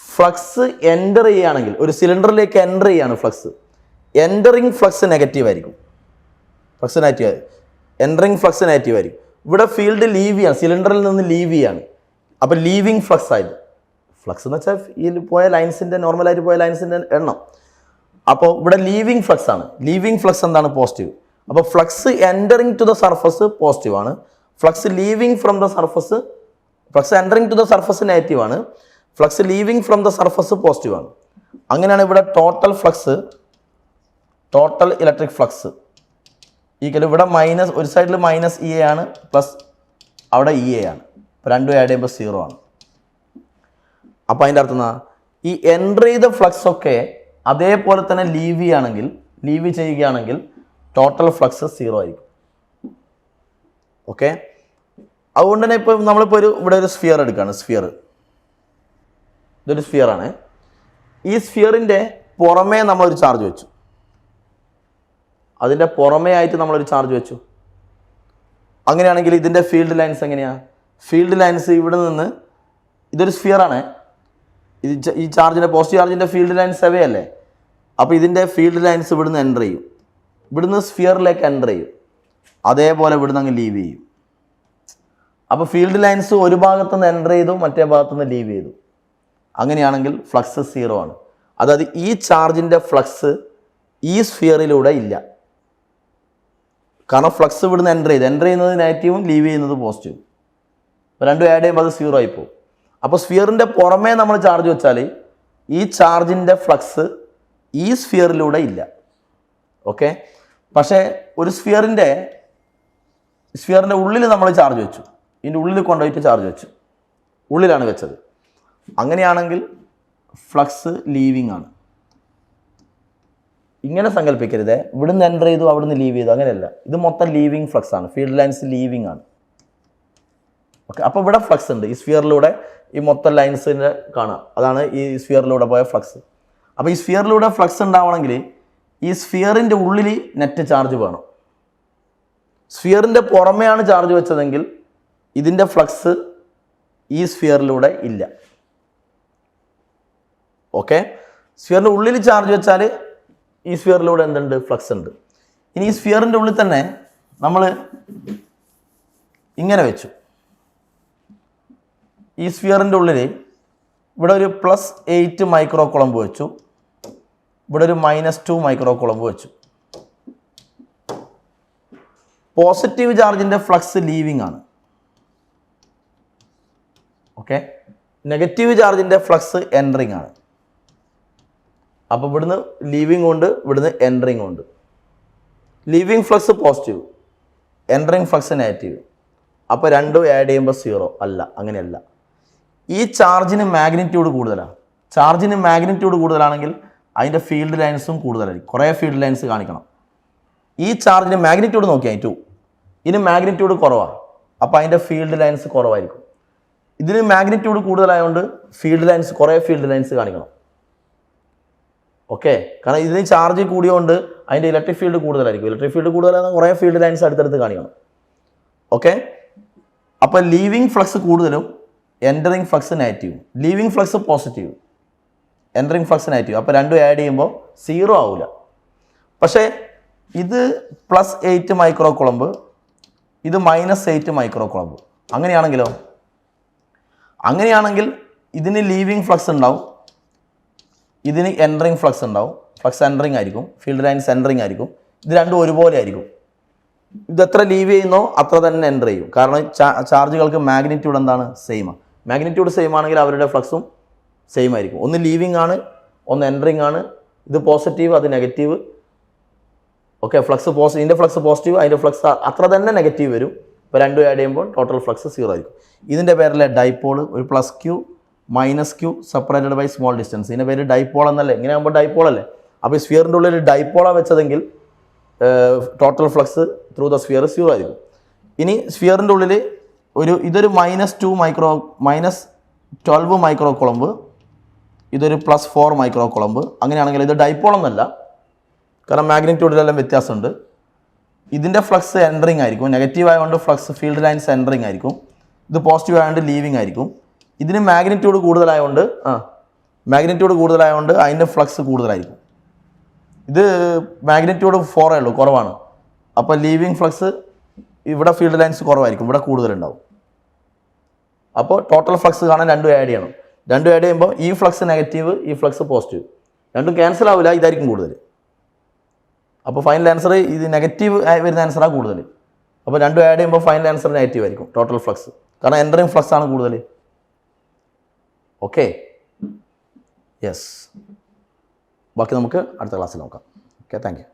ഫ്ലക്സ് എൻ്റർ ചെയ്യുകയാണെങ്കിൽ, ഒരു സിലിണ്ടറിലേക്ക് എൻ്റർ ചെയ്യാണ് ഫ്ലക്സ്, എൻ്ററിങ് ഫ്ലക്സ് നെഗറ്റീവ് ആയിരിക്കും. എൻ്ററിങ് ഫ്ലക്സ് നെഗറ്റീവ് ആയിരിക്കും. ഇവിടെ ഫീൽഡ് ലീവ് ചെയ്യാണ്, സിലിണ്ടറിൽ നിന്ന് ലീവ് ചെയ്യാണ്. അപ്പോൾ ലീവിങ് ഫ്ലക്സ് ആയിരുന്നു. ഫ്ലക്സ് എന്ന് വെച്ചാൽ ഈ പോയ ലൈൻസിൻ്റെ, നോർമലായിട്ട് പോയ ലൈൻസിൻ്റെ എണ്ണം. അപ്പോൾ ഇവിടെ ലീവിങ് ഫ്ലക്സ് ആണ്. ലീവിങ് ഫ്ലക്സ് എന്താണ്? പോസിറ്റീവ്. അപ്പോൾ flux entering to the surface positive ആണ്. Flux leaving from the surface, flux entering to the surface negative ആണ്. Flux leaving from the surface positive ആണ്. അങ്ങനെയാണ് ഇവിടെ total flux, total electric flux equal ഇവിടെ ഒരു സൈഡിൽ -EA ആണ്, പ്ലസ് അവിടെ EA ആണ്. അപ്പോൾ രണ്ടും ആഡ് ചെയ്യുമ്പോൾ 0 ആണ്. അപ്പോൾ അതിൻ്റെ അർത്ഥം എന്താ? ഈ എൻ്റർ ചെയ്ത ഫ്ലക്സ് ഒക്കെ അതേപോലെ തന്നെ ലീവ് ചെയ്യുകയാണെങ്കിൽ ടോട്ടൽ ഫ്ലക്സ് 0 ആയിരിക്കും. ഓക്കെ, അതുകൊണ്ട് തന്നെ ഇപ്പോൾ നമ്മളിപ്പോൾ ഇവിടെ ഒരു സ്ഫിയർ എടുക്കുകയാണ്. ഇതൊരു സ്ഫിയറാണ്. ഈ സ്ഫിയറിൻ്റെ പുറമേ നമ്മളൊരു ചാർജ് വെച്ചു, അതിൻ്റെ പുറമേ ആയിട്ട് നമ്മളൊരു ചാർജ് വെച്ചു. അങ്ങനെയാണെങ്കിൽ ഇതിൻ്റെ ഫീൽഡ് ലൈൻസ് എങ്ങനെയാണ്? ഫീൽഡ് ലൈൻസ് ഇവിടെ നിന്ന്, ഇതൊരു സ്ഫിയറാണ്, ഈ ചാർജിൻ്റെ, പോസിറ്റീവ് ചാർജിൻ്റെ ഫീൽഡ് ലൈൻസ് അവയല്ലേ? അപ്പോൾ ഇതിൻ്റെ ഫീൽഡ് ലൈൻസ് ഇവിടുന്ന് എൻ്റർ ചെയ്യും, ഇവിടുന്ന് സ്ഫിയറിലേക്ക് എൻ്റർ ചെയ്യും, അതേപോലെ ഇവിടുന്ന് അങ്ങ് ലീവ് ചെയ്യും. അപ്പോൾ ഫീൽഡ് ലൈൻസ് ഒരു ഭാഗത്തുനിന്ന് എൻ്റർ ചെയ്തു, മറ്റേ ഭാഗത്തുനിന്ന് ലീവ് ചെയ്തു. അങ്ങനെയാണെങ്കിൽ ഫ്ലക്സ് 0 ആണ്. അതായത് ഈ ചാർജിൻ്റെ ഫ്ലക്സ് ഈ സ്ഫിയറിലൂടെ ഇല്ല. കാരണം ഫ്ലക്സ് ഇവിടുന്ന് എൻ്റർ ചെയ്യുന്നത് നെഗറ്റീവും ലീവ് ചെയ്യുന്നത് പോസിറ്റീവും. അപ്പോൾ രണ്ടും ആഡ് ചെയ്യുമ്പോൾ അത് 0 ആയിപ്പോവും. അപ്പോൾ സ്ഫിയറിൻ്റെ പുറമേ നമ്മൾ ചാർജ് വെച്ചാൽ ഈ ചാർജിൻ്റെ ഫ്ലക്സ് ഈ സ്ഫിയറിലൂടെ ഇല്ല. ഓക്കെ, പക്ഷേ ഒരു സ്ഫിയറിൻ്റെ ഉള്ളിൽ നമ്മൾ ചാർജ് വെച്ചു, ഇതിൻ്റെ ഉള്ളിൽ കൊണ്ടുപോയിട്ട് ചാർജ് വെച്ചു, ഉള്ളിലാണ് വെച്ചത്. അങ്ങനെയാണെങ്കിൽ ഫ്ലക്സ് ലീവിങ് ആണ്. ഇങ്ങനെ സങ്കല്പിക്കരുത് ഇവിടുന്ന് എൻ്റർ ചെയ്തു അവിടുന്ന് ലീവ് ചെയ്തു, അങ്ങനെയല്ല. ഇത് മൊത്തം ലീവിങ് ഫ്ലക്സ് ആണ്, ഫീൽഡ് ലൈൻസ് ലീവിങ് ആണ്. ഓക്കെ, അപ്പോൾ ഇവിടെ ഫ്ലക്സ് ഉണ്ട്. ഈ സ്ഫിയറിലൂടെ ഈ മൊത്തം ലൈൻസിൻ്റെ കാണാം, അതാണ് ഈ സ്ഫിയറിലൂടെ പോയ ഫ്ലക്സ്. അപ്പോൾ ഈ സ്ഫിയറിലൂടെ ഫ്ലക്സ് ഉണ്ടാവണമെങ്കിൽ ഈ സ്ഫിയറിൻ്റെ ഉള്ളിൽ നെറ്റ് ചാർജ് വേണം. സ്ഫിയറിൻ്റെ പുറമെയാണ് ചാർജ് വെച്ചതെങ്കിൽ ഇതിൻ്റെ ഫ്ലക്സ് ഈ സ്ഫിയറിലൂടെ ഇല്ല. ഓക്കെ, സ്ഫിയറിൻ്റെ ഉള്ളിൽ ചാർജ് വെച്ചാൽ ഈ സ്ഫിയറിലൂടെ എന്തുണ്ട്? ഫ്ലക്സ് ഉണ്ട്. ഇനി ഈ സ്ഫിയറിൻ്റെ ഉള്ളിൽ തന്നെ നമ്മൾ ഇങ്ങനെ വെച്ചു. ഈ സ്ഫിയറിൻ്റെ ഉള്ളിൽ ഇവിടെ ഒരു +8 മൈക്രോ കുളമ്പ് വെച്ചു, ഇവിടെ ഒരു -2 മൈക്രോ കുളമ്പ് വെച്ചു. പോസിറ്റീവ് ചാർജിൻ്റെ ഫ്ലക്സ് ലീവിങ് ആണ്. ഓക്കെ, നെഗറ്റീവ് ചാർജിൻ്റെ ഫ്ലക്സ് എൻട്രിങ് ആണ്. അപ്പോൾ ഇവിടുന്ന് ലീവിങ് ഉണ്ട്, ഇവിടുന്ന് എൻട്രിങ് ഉണ്ട്. Leaving flux positive, entering flux negative. അപ്പോൾ രണ്ടും ആഡ് ചെയ്യുമ്പോൾ 0 അല്ല, അങ്ങനെയല്ല. ഈ ചാർജിന് മാഗ്നിറ്റ്യൂഡ് കൂടുതലാണ്. ചാർജിന് മാഗ്നിറ്റ്യൂഡ് കൂടുതലാണെങ്കിൽ അതിൻ്റെ ഫീൽഡ് ലൈൻസും കൂടുതലായിരിക്കും. കുറേ ഫീൽഡ് ലൈൻസ് കാണിക്കണം. ഈ ചാർജിന് മാഗ്നിറ്റ്യൂഡ് നോക്കിയാൽ 2, ഇതിന് മാഗ്നിറ്റ്യൂഡ് കുറവാണ്, അപ്പോൾ അതിൻ്റെ ഫീൽഡ് ലൈൻസ് കുറവായിരിക്കും. ഇതിന് മാഗ്നിറ്റ്യൂഡ് കൂടുതലായതുകൊണ്ട് ഫീൽഡ് ലൈൻസ്, കുറേ ഫീൽഡ് ലൈൻസ് കാണിക്കണം. ഓക്കെ, കാരണം ഇതിന് ചാർജ് കൂടിയതുകൊണ്ട് അതിൻ്റെ ഇലക്ട്രിക് ഫീൽഡ് കൂടുതലായിരിക്കും. ഇലക്ട്രിക് ഫീൽഡ് കൂടുതലാണെങ്കിൽ കുറേ ഫീൽഡ് ലൈൻസ് അടുത്തടുത്ത് കാണിക്കണം. ഓക്കെ, അപ്പോൾ ലീവിങ് ഫ്ലക്സ് കൂടുതലും എൻറ്ററിങ് ഫ്ലക്സ് നെഗറ്റീവും. Leaving flux positive, entering flux negative. അപ്പോൾ രണ്ടും ആഡ് ചെയ്യുമ്പോൾ 0 ആവില്ല. പക്ഷേ ഇത് +8 മൈക്രോ കുളമ്പ്, ഇത് -8 മൈക്രോ കുളമ്പ്. അങ്ങനെയാണെങ്കിൽ ഇതിന് ലീവിങ് ഫ്ലക്സ് ഉണ്ടാവും, ഇതിന് എൻട്രിങ് ഫ്ലക്സ് ഉണ്ടാവും. ഫ്ലക്സ് എൻട്രിങ് ആയിരിക്കും, ഫീൽഡ് ലൈൻസ് എൻട്രിങ് ആയിരിക്കും. ഇത് രണ്ടും ഒരുപോലെ ആയിരിക്കും. ഇത് എത്ര ലീവ് ചെയ്യുന്നോ അത്ര തന്നെ എൻ്റർ ചെയ്യും. കാരണം ചാർജുകൾക്ക് മാഗ്നിറ്റ്യൂഡ് എന്താണ്? സെയിമാണ്. മാഗ്നിറ്റ്യൂഡ് സെയിം ആണെങ്കിൽ അവരുടെ ഫ്ലക്സും സെയിം ആയിരിക്കും. ഒന്ന് ലീവിങ് ആണ്, ഒന്ന് എൻട്രിങ് ആണ്. ഇത് പോസിറ്റീവ്, അത് നെഗറ്റീവ്. ഓക്കെ, ഫ്ലക്സ് ഇതിൻ്റെ ഫ്ലക്സ് പോസിറ്റീവ്, അതിൻ്റെ ഫ്ലക്സ് അത്ര തന്നെ നെഗറ്റീവ് വരും. ഇപ്പോൾ രണ്ടും ആഡ് ചെയ്യുമ്പോൾ ടോട്ടൽ ഫ്ലക്സ് 0 ആയിരിക്കും. ഇതിൻ്റെ പേരിലെ ഡൈപോൾ ഒരു +q -q separated by small distance. ഇതിൻ്റെ പേര് ഡൈപോൾ എന്നല്ലേ? ഇങ്ങനെ ആകുമ്പോൾ ഡൈപോൾ അല്ലേ? അപ്പോൾ ഈ സ്ഫിയറിൻ്റെ ഉള്ളിൽ ഡൈപോളാണ് വെച്ചതെങ്കിൽ total flux through the sphere 0 ആയിരിക്കും. ഇനി സ്ഫിയറിൻ്റെ ഉള്ളിൽ ഇതൊരു -12 മൈക്രോ കുളമ്പ്, ഇതൊരു +4 മൈക്രോ കുളമ്പ്. അങ്ങനെയാണെങ്കിൽ ഇത് ഡൈപോൾ എന്നല്ല, കാരണം മാഗ്നിറ്റ്യൂഡിലെല്ലാം വ്യത്യാസമുണ്ട്. ഇതിൻ്റെ ഫ്ലക്സ് എൻട്രിങ് ആയിരിക്കും. നെഗറ്റീവ് ആയതുകൊണ്ട് ഫ്ലക്സ് ഫീൽഡ് ലൈൻസ് എൻട്രിങ് ആയിരിക്കും. ഇത് പോസിറ്റീവ് ആയതുകൊണ്ട് ലീവിങ് ആയിരിക്കും. ഇതിന് മാഗ്നിറ്റ്യൂഡ് കൂടുതലായതുകൊണ്ട് അതിൻ്റെ ഫ്ലക്സ് കൂടുതലായിരിക്കും. ഇത് മാഗ്നിറ്റ്യൂഡ് 4 ഉള്ളൂ, കുറവാണ്. അപ്പോൾ ലീവിങ് ഫ്ലക്സ് ഇവിടെ ഫീൽഡ് ലൈൻസ് കുറവായിരിക്കും, ഇവിടെ കൂടുതലുണ്ടാവും. അപ്പോൾ ടോട്ടൽ ഫ്ലക്സ് കാണാൻ രണ്ടും ആഡ് ചെയ്യണം. രണ്ടും ആഡ് ചെയ്യുമ്പോൾ ഈ ഫ്ലക്സ് നെഗറ്റീവ്, ഈ ഫ്ലക്സ് പോസിറ്റീവ്, രണ്ടും ക്യാൻസൽ ആവില്ല, ഇതായിരിക്കും കൂടുതൽ. അപ്പോൾ ഫൈനൽ ആൻസർ ഇത് നെഗറ്റീവ് വരുന്ന ആൻസറാണ് കൂടുതൽ. അപ്പോൾ രണ്ടും ആഡ് ചെയ്യുമ്പോൾ ഫൈനൽ ആൻസർ നെഗറ്റീവ് ആയിരിക്കും ടോട്ടൽ ഫ്ലക്സ്, കാരണം എൻട്രിങ് ഫ്ലക്സ് ആണ് കൂടുതൽ. Okay, yes. ബാക്കി നമുക്ക് അടുത്ത ക്ലാസ്സിൽ നോക്കാം. Okay, thank you.